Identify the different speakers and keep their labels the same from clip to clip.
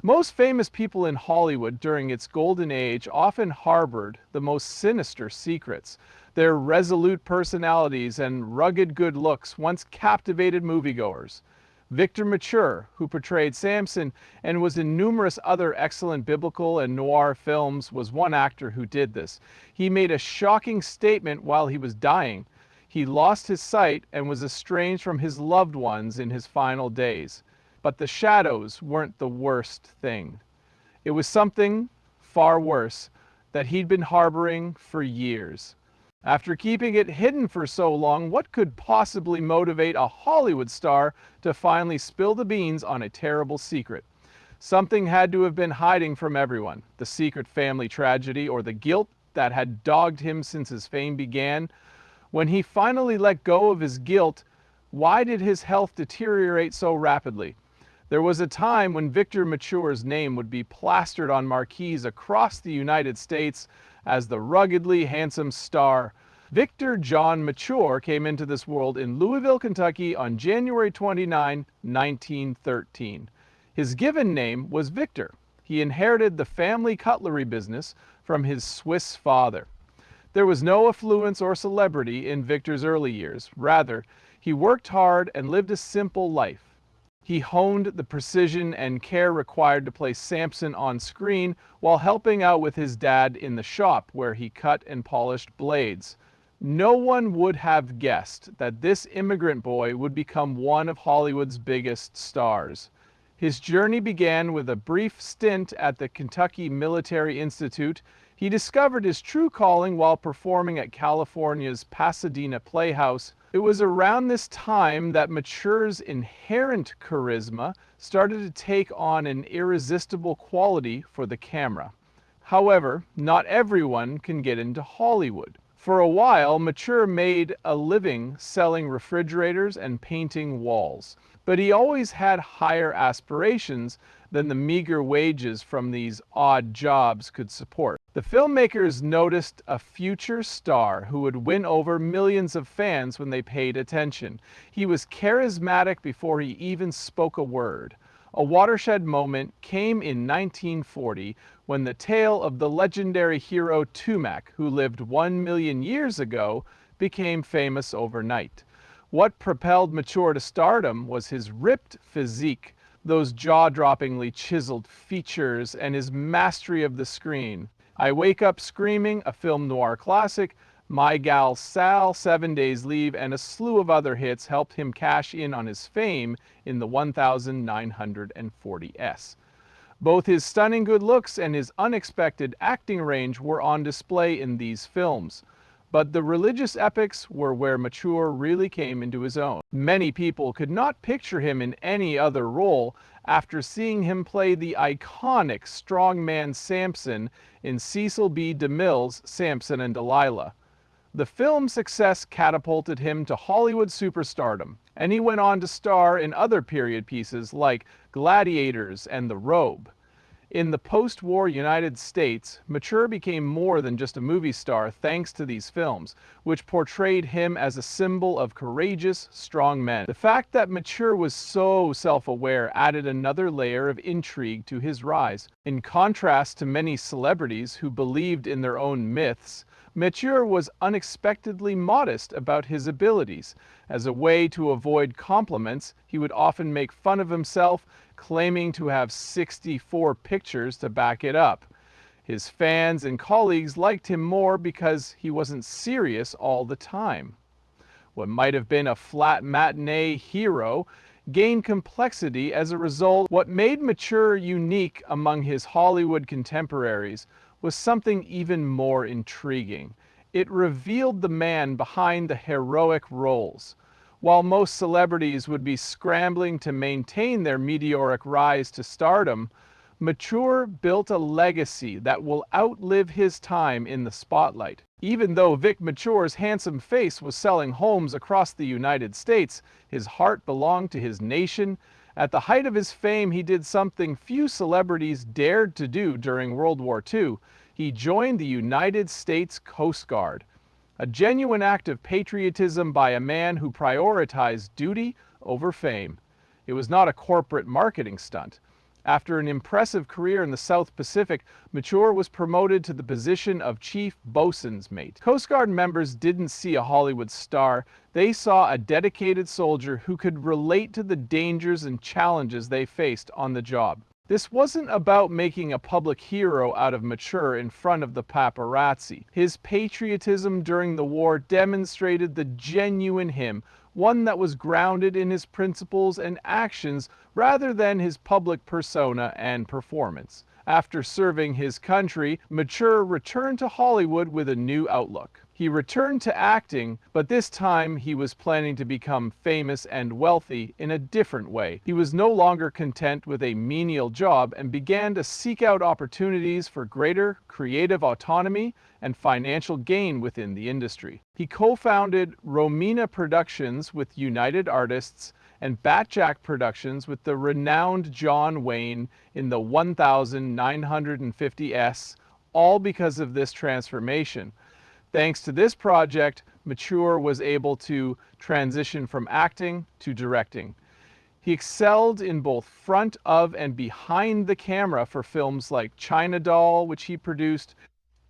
Speaker 1: Most famous people in Hollywood during its golden age often harbored the most sinister secrets. Their resolute personalities and rugged good looks once captivated moviegoers. Victor Mature, who portrayed Samson and was in numerous other excellent biblical and noir films, was one actor who did this. He made a shocking statement while he was dying. He lost his sight and was estranged from his loved ones in his final days. But the shadows weren't the worst thing. It was something far worse that he'd been harboring for years. After keeping it hidden for so long, what could possibly motivate a Hollywood star to finally spill the beans on a terrible secret? Something had to have been hiding from everyone. The secret family tragedy or the guilt that had dogged him since his fame began. When he finally let go of his guilt, why did his health deteriorate so rapidly? There was a time when Victor Mature's name would be plastered on marquees across the United States as the ruggedly handsome star. Victor John Mature came into this world in Louisville, Kentucky on January 29, 1913. His given name was Victor. He inherited the family cutlery business from his Swiss father. There was no affluence or celebrity in Victor's early years. Rather, he worked hard and lived a simple life. He honed the precision and care required to place Samson on screen while helping out with his dad in the shop where he cut and polished blades. No one would have guessed that this immigrant boy would become one of Hollywood's biggest stars. His journey began with a brief stint at the Kentucky Military Institute. He discovered his true calling while performing at California's Pasadena Playhouse. It was around this time that Mature's inherent charisma started to take on an irresistible quality for the camera. However, not everyone can get into Hollywood. For a while, Mature made a living selling refrigerators and painting walls, but he always had higher aspirations than the meager wages from these odd jobs could support. The filmmakers noticed a future star who would win over millions of fans when they paid attention. He was charismatic before he even spoke a word. A watershed moment came in 1940 when the tale of the legendary hero Tumac, who lived 1 million years ago, became famous overnight. What propelled Mature to stardom was his ripped physique, those jaw-droppingly chiseled features, and his mastery of the screen. I Wake Up Screaming, a film noir classic, My Gal Sal, 7 Days Leave, and a slew of other hits helped him cash in on his fame in the 1940s. Both his stunning good looks and his unexpected acting range were on display in these films. But the religious epics were where Mature really came into his own. Many people could not picture him in any other role after seeing him play the iconic strongman Samson in Cecil B. DeMille's Samson and Delilah. The film's success catapulted him to Hollywood superstardom, and he went on to star in other period pieces like Gladiators and The Robe. In the post-war United States, Mature became more than just a movie star thanks to these films, which portrayed him as a symbol of courageous, strong men. The fact that Mature was so self-aware added another layer of intrigue to his rise. In contrast to many celebrities who believed in their own myths, Mature was unexpectedly modest about his abilities. As a way to avoid compliments, he would often make fun of himself, claiming to have 64 pictures to back it up. His fans and colleagues liked him more because he wasn't serious all the time. What might have been a flat matinee hero gained complexity as a result. What made Mature unique among his Hollywood contemporaries was something even more intriguing. It revealed the man behind the heroic roles. While most celebrities would be scrambling to maintain their meteoric rise to stardom, Mature built a legacy that will outlive his time in the spotlight. Even though Vic Mature's handsome face was selling homes across the United States, his heart belonged to his nation. At the height of his fame, he did something few celebrities dared to do during World War II. He joined the United States Coast Guard. A genuine act of patriotism by a man who prioritized duty over fame. It was not a corporate marketing stunt. After an impressive career in the South Pacific, Mature was promoted to the position of chief bosun's mate. Coast Guard members didn't see a Hollywood star, they saw a dedicated soldier who could relate to the dangers and challenges they faced on the job. This wasn't about making a public hero out of Mature in front of the paparazzi. His patriotism during the war demonstrated the genuine him, one that was grounded in his principles and actions rather than his public persona and performance. After serving his country, Mature returned to Hollywood with a new outlook. He returned to acting, but this time he was planning to become famous and wealthy in a different way. He was no longer content with a menial job and began to seek out opportunities for greater creative autonomy and financial gain within the industry. He co-founded Romina Productions with United Artists and Batjack Productions with the renowned John Wayne in the 1950s, all because of this transformation. Thanks to this project, Mature was able to transition from acting to directing. He excelled in both front of and behind the camera for films like China Doll, which he produced.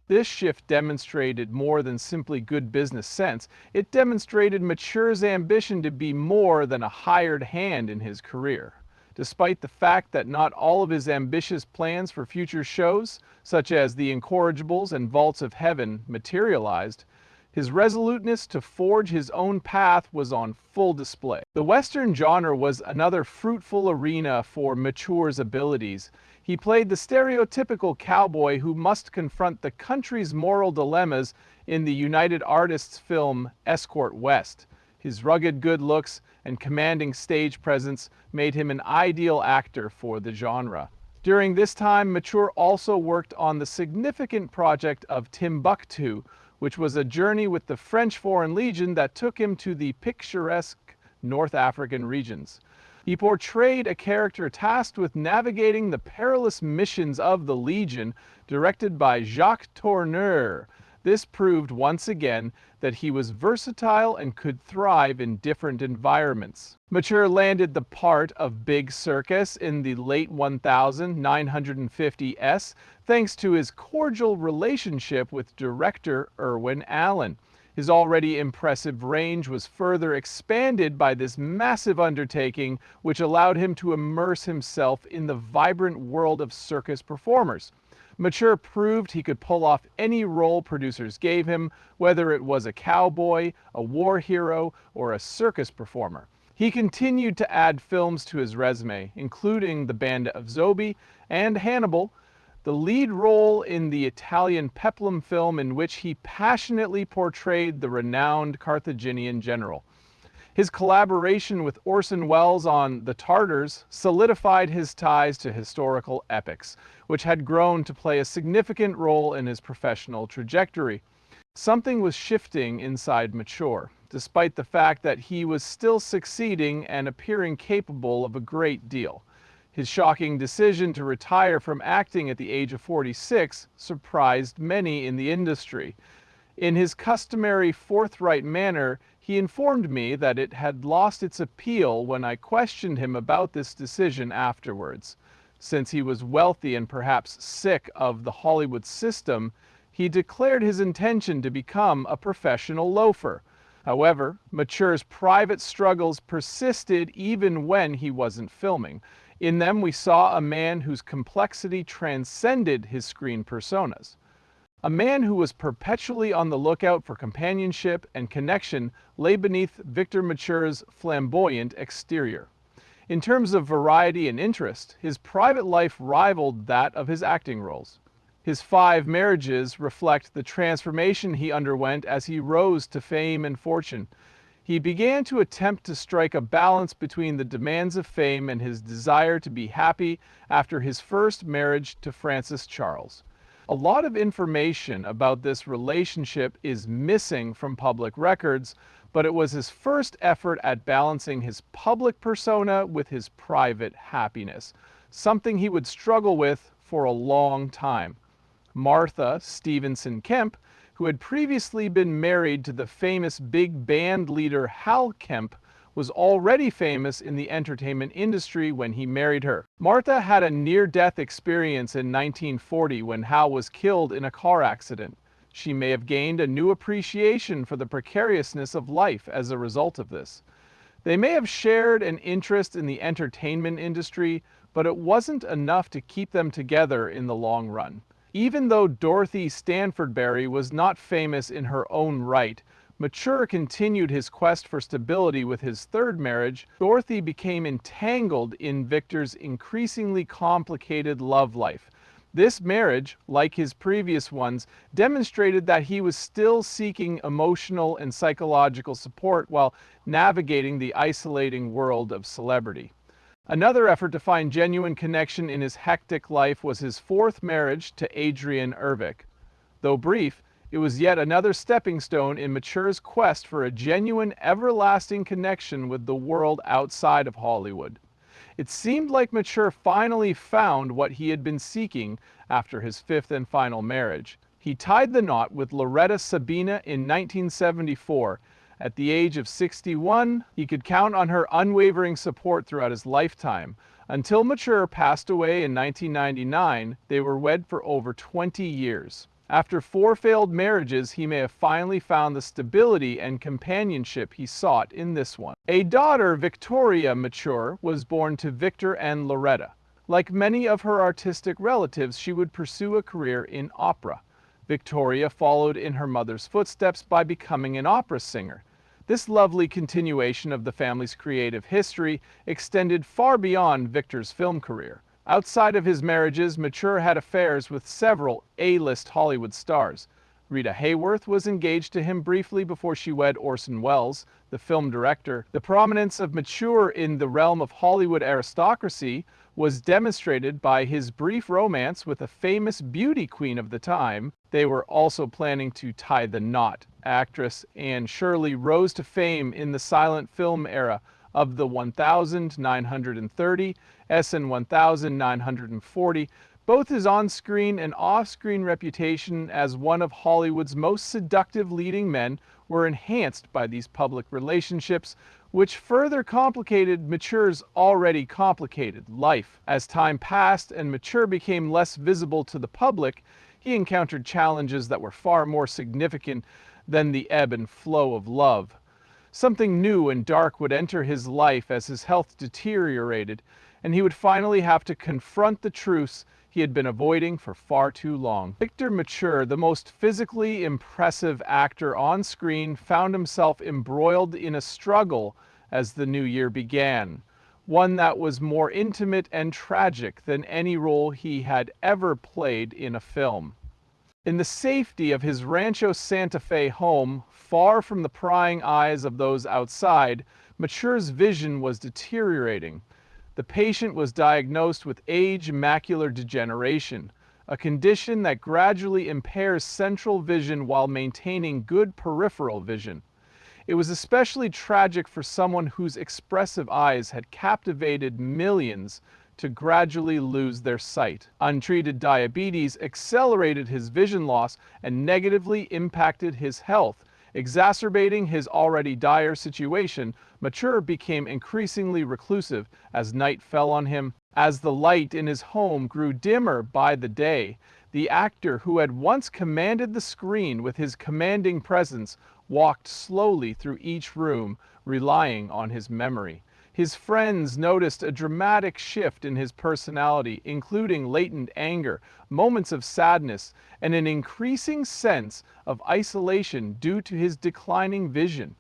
Speaker 1: This shift demonstrated more than simply good business sense. It demonstrated Mature's ambition to be more than a hired hand in his career. Despite the fact that not all of his ambitious plans for future shows, such as The Incorrigibles and Vaults of Heaven, materialized, his resoluteness to forge his own path was on full display. The Western genre was another fruitful arena for Mature's abilities. He played the stereotypical cowboy who must confront the country's moral dilemmas in the United Artists film Escort West. His rugged good looks and commanding stage presence made him an ideal actor for the genre. During this time, Mature also worked on the significant project of Timbuktu, which was a journey with the French Foreign Legion that took him to the picturesque North African regions. He portrayed a character tasked with navigating the perilous missions of the Legion, directed by Jacques Tourneur. This proved once again that he was versatile and could thrive in different environments. Mature landed the part of Big Circus in the late 1950s thanks to his cordial relationship with director Irwin Allen. His already impressive range was further expanded by this massive undertaking, which allowed him to immerse himself in the vibrant world of circus performers. Mature proved he could pull off any role producers gave him, whether it was a cowboy, a war hero, or a circus performer. He continued to add films to his resume, including The Bandit of Zobi and Hannibal, the lead role in the Italian peplum film in which he passionately portrayed the renowned Carthaginian general. His collaboration with Orson Welles on The Tartars solidified his ties to historical epics, which had grown to play a significant role in his professional trajectory. Something was shifting inside Mature, despite the fact that he was still succeeding and appearing capable of a great deal. His shocking decision to retire from acting at the age of 46 surprised many in the industry. In his customary forthright manner, he informed me that it had lost its appeal when I questioned him about this decision afterwards. Since he was wealthy and perhaps sick of the Hollywood system, he declared his intention to become a professional loafer. However, Mature's private struggles persisted even when he wasn't filming. In them, we saw a man whose complexity transcended his screen personas. A man who was perpetually on the lookout for companionship and connection lay beneath Victor Mature's flamboyant exterior. In terms of variety and interest, his private life rivaled that of his acting roles. His 5 marriages reflect the transformation he underwent as he rose to fame and fortune. He began to attempt to strike a balance between the demands of fame and his desire to be happy after his first marriage to Frances Charles. A lot of information about this relationship is missing from public records, but it was his first effort at balancing his public persona with his private happiness, something he would struggle with for a long time. Martha Stevenson Kemp, who had previously been married to the famous big band leader Hal Kemp, was already famous in the entertainment industry when he married her. Martha had a near-death experience in 1940 when Hal was killed in a car accident. She may have gained a new appreciation for the precariousness of life as a result of this. They may have shared an interest in the entertainment industry, but it wasn't enough to keep them together in the long run. Even though Dorothy Stanfordberry was not famous in her own right, Mature continued his quest for stability with his third marriage. Dorothy became entangled in Victor's increasingly complicated love life. This marriage, like his previous ones, demonstrated that he was still seeking emotional and psychological support while navigating the isolating world of celebrity. Another effort to find genuine connection in his hectic life was his fourth marriage to Adrienne Ervik. Though brief, it was yet another stepping stone in Mature's quest for a genuine, everlasting connection with the world outside of Hollywood. It seemed like Mature finally found what he had been seeking after his fifth and final marriage. He tied the knot with Loretta Sabina in 1974. At the age of 61, he could count on her unwavering support throughout his lifetime. Until Mature passed away in 1999, they were wed for over 20 years. After 4 failed marriages, he may have finally found the stability and companionship he sought in this one. A daughter, Victoria Mature, was born to Victor and Loretta. Like many of her artistic relatives, she would pursue a career in opera. Victoria followed in her mother's footsteps by becoming an opera singer. This lovely continuation of the family's creative history extended far beyond Victor's film career. Outside of his marriages, Mature had affairs with several A-list Hollywood stars. Rita Hayworth was engaged to him briefly before she wed Orson Welles, the film director. The prominence of Mature in the realm of Hollywood aristocracy was demonstrated by his brief romance with a famous beauty queen of the time. They were also planning to tie the knot. Actress Anne Shirley rose to fame in the silent film era of the 1930, SN 1940, both his on-screen and off-screen reputation as one of Hollywood's most seductive leading men were enhanced by these public relationships, which further complicated Mature's already complicated life. As time passed and Mature became less visible to the public, he encountered challenges that were far more significant than the ebb and flow of love. Something new and dark would enter his life as his health deteriorated, and he would finally have to confront the truths he had been avoiding for far too long. Victor Mature, the most physically impressive actor on screen, found himself embroiled in a struggle as the new year began, one that was more intimate and tragic than any role he had ever played in a film. In the safety of his Rancho Santa Fe home, far from the prying eyes of those outside, Mature's vision was deteriorating. The patient was diagnosed with age macular degeneration, a condition that gradually impairs central vision while maintaining good peripheral vision. It was especially tragic for someone whose expressive eyes had captivated millions to gradually lose their sight. Untreated diabetes accelerated his vision loss and negatively impacted his health. Exacerbating his already dire situation, Mature became increasingly reclusive as night fell on him. As the light in his home grew dimmer by the day, the actor who had once commanded the screen with his commanding presence walked slowly through each room, relying on his memory. His friends noticed a dramatic shift in his personality, including latent anger, moments of sadness, and an increasing sense of isolation due to his declining vision.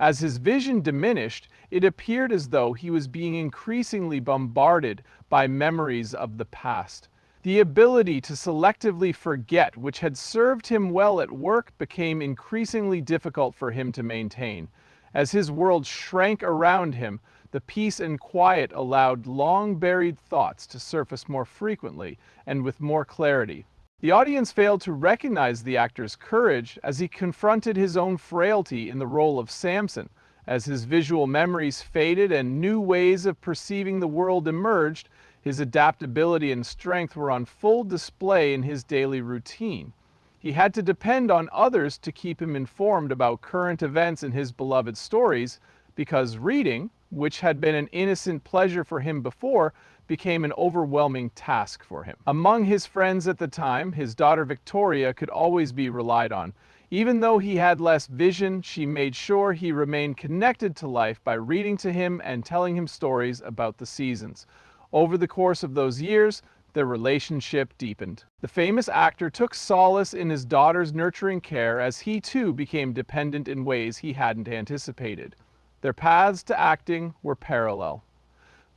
Speaker 1: As his vision diminished, it appeared as though he was being increasingly bombarded by memories of the past. The ability to selectively forget, which had served him well at work, became increasingly difficult for him to maintain. As his world shrank around him, the peace and quiet allowed long-buried thoughts to surface more frequently and with more clarity. The audience failed to recognize the actor's courage as he confronted his own frailty in the role of Samson. As his visual memories faded and new ways of perceiving the world emerged, his adaptability and strength were on full display in his daily routine. He had to depend on others to keep him informed about current events in his beloved stories, because reading, which had been an innocent pleasure for him before, became an overwhelming task for him. Among his friends at the time, his daughter Victoria could always be relied on. Even though he had less vision, she made sure he remained connected to life by reading to him and telling him stories about the seasons. Over the course of those years, their relationship deepened. The famous actor took solace in his daughter's nurturing care as he too became dependent in ways he hadn't anticipated. Their paths to acting were parallel.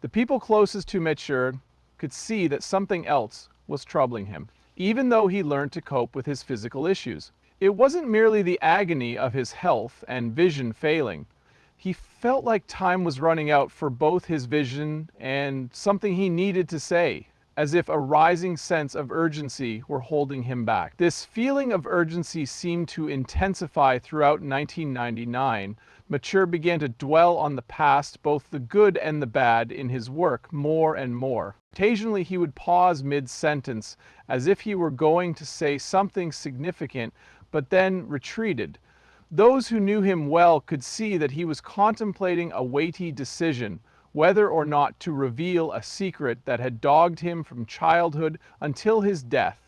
Speaker 1: The people closest to Mature could see that something else was troubling him, even though he learned to cope with his physical issues. It wasn't merely the agony of his health and vision failing. He felt like time was running out for both his vision and something he needed to say, as if a rising sense of urgency were holding him back. This feeling of urgency seemed to intensify throughout 1999. Mature began to dwell on the past, both the good and the bad, in his work more and more. Occasionally he would pause mid-sentence, as if he were going to say something significant, but then retreated. Those who knew him well could see that he was contemplating a weighty decision, whether or not to reveal a secret that had dogged him from childhood until his death.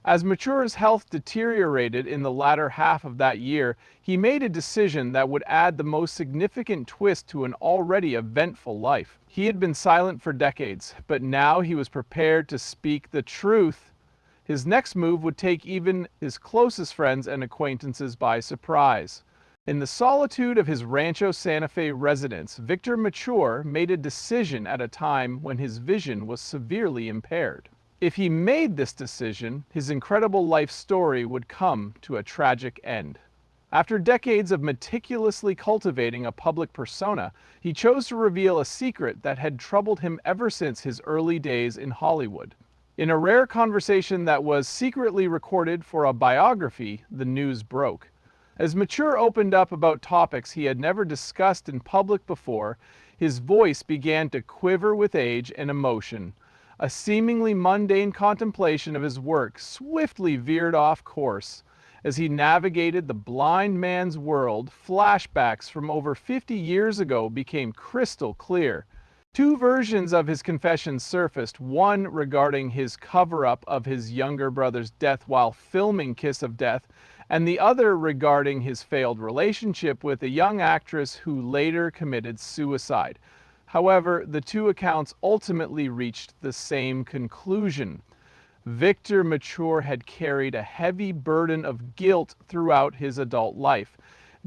Speaker 1: As Mature's health deteriorated in the latter half of that year, he made a decision that would add the most significant twist to an already eventful life. He had been silent for decades, but now he was prepared to speak the truth. His next move would take even his closest friends and acquaintances by surprise. In the solitude of his Rancho Santa Fe residence, Victor Mature made a decision at a time when his vision was severely impaired. If he made this decision, his incredible life story would come to a tragic end. After decades of meticulously cultivating a public persona, he chose to reveal a secret that had troubled him ever since his early days in Hollywood. In a rare conversation that was secretly recorded for a biography, the news broke. As Mature opened up about topics he had never discussed in public before, his voice began to quiver with age and emotion. A seemingly mundane contemplation of his work swiftly veered off course. As he navigated the blind man's world, flashbacks from over 50 years ago became crystal clear. Two versions of his confession surfaced, one regarding his cover-up of his younger brother's death while filming Kiss of Death, and the other regarding his failed relationship with a young actress who later committed suicide. However, the two accounts ultimately reached the same conclusion. Victor Mature had carried a heavy burden of guilt throughout his adult life.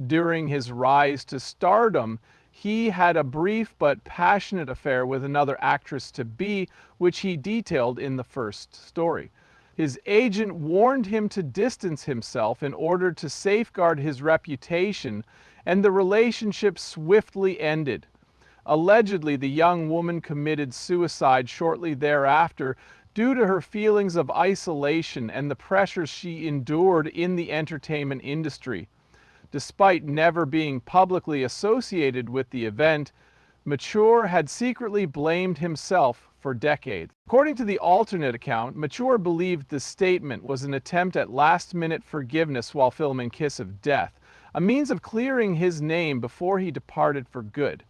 Speaker 1: During his rise to stardom, he had a brief but passionate affair with another actress-to-be, which he detailed in the first story. His agent warned him to distance himself in order to safeguard his reputation, and the relationship swiftly ended. Allegedly, the young woman committed suicide shortly thereafter due to her feelings of isolation and the pressures she endured in the entertainment industry. Despite never being publicly associated with the event, Mature had secretly blamed himself for decades. According to the alternate account, Mature believed the statement was an attempt at last-minute forgiveness while filming Kiss of Death, a means of clearing his name before he departed for good.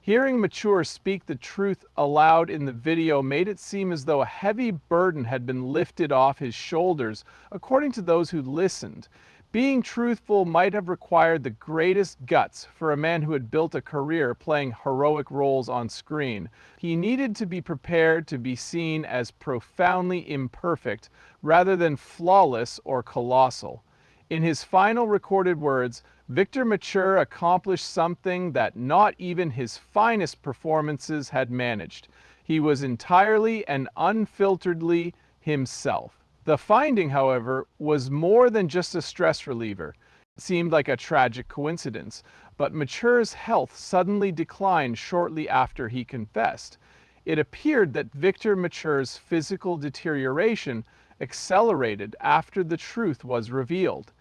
Speaker 1: Hearing Mature speak the truth aloud in the video made it seem as though a heavy burden had been lifted off his shoulders, according to those who listened. Being truthful might have required the greatest guts for a man who had built a career playing heroic roles on screen. He needed to be prepared to be seen as profoundly imperfect rather than flawless or colossal. In his final recorded words, Victor Mature accomplished something that not even his finest performances had managed. He was entirely and unfilteredly himself. The finding, however, was more than just a stress reliever. It seemed like a tragic coincidence, but Mature's health suddenly declined shortly after he confessed. It appeared that Victor Mature's physical deterioration accelerated after the truth was revealed.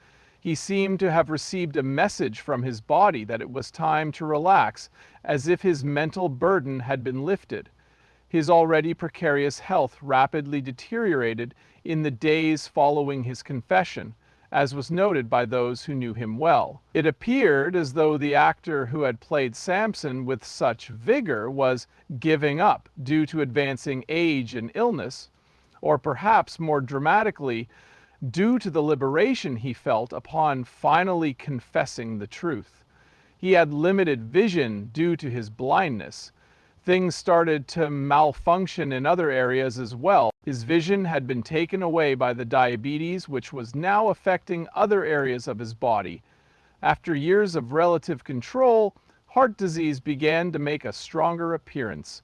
Speaker 1: He seemed to have received a message from his body that it was time to relax, as if his mental burden had been lifted. His already precarious health rapidly deteriorated in the days following his confession, as was noted by those who knew him well. It appeared as though the actor who had played Samson with such vigor was giving up due to advancing age and illness, or perhaps more dramatically, due to the liberation he felt upon finally confessing the truth. He had limited vision due to his blindness. Things started to malfunction in other areas as well. His vision had been taken away by the diabetes, which was now affecting other areas of his body. After years of relative control, heart disease began to make a stronger appearance.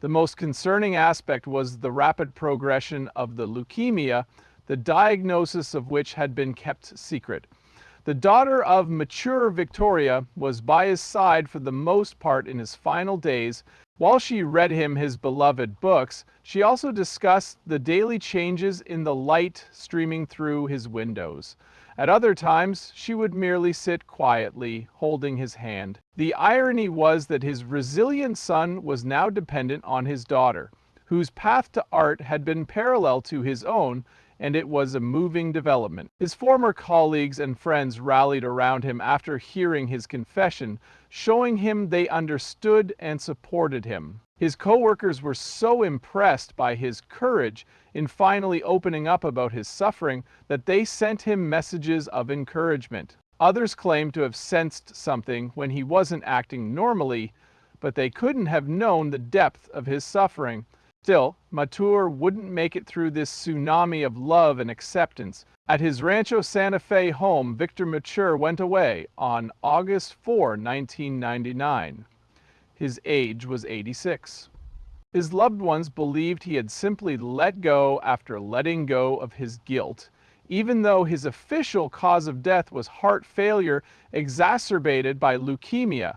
Speaker 1: The most concerning aspect was the rapid progression of the leukemia, the diagnosis of which had been kept secret. The daughter of mature Victoria was by his side for the most part in his final days. While she read him his beloved books, she also discussed the daily changes in the light streaming through his windows. At other times, she would merely sit quietly, holding his hand. The irony was that his resilient son was now dependent on his daughter, whose path to art had been parallel to his own, and it was a moving development. His former colleagues and friends rallied around him after hearing his confession, showing him they understood and supported him. His co-workers were so impressed by his courage in finally opening up about his suffering that they sent him messages of encouragement. Others claimed to have sensed something when he wasn't acting normally, but they couldn't have known the depth of his suffering. Still, Mature wouldn't make it through this tsunami of love and acceptance. At his Rancho Santa Fe home, Victor Mature went away on August 4, 1999. His age was 86. His loved ones believed he had simply let go after letting go of his guilt, even though his official cause of death was heart failure exacerbated by leukemia.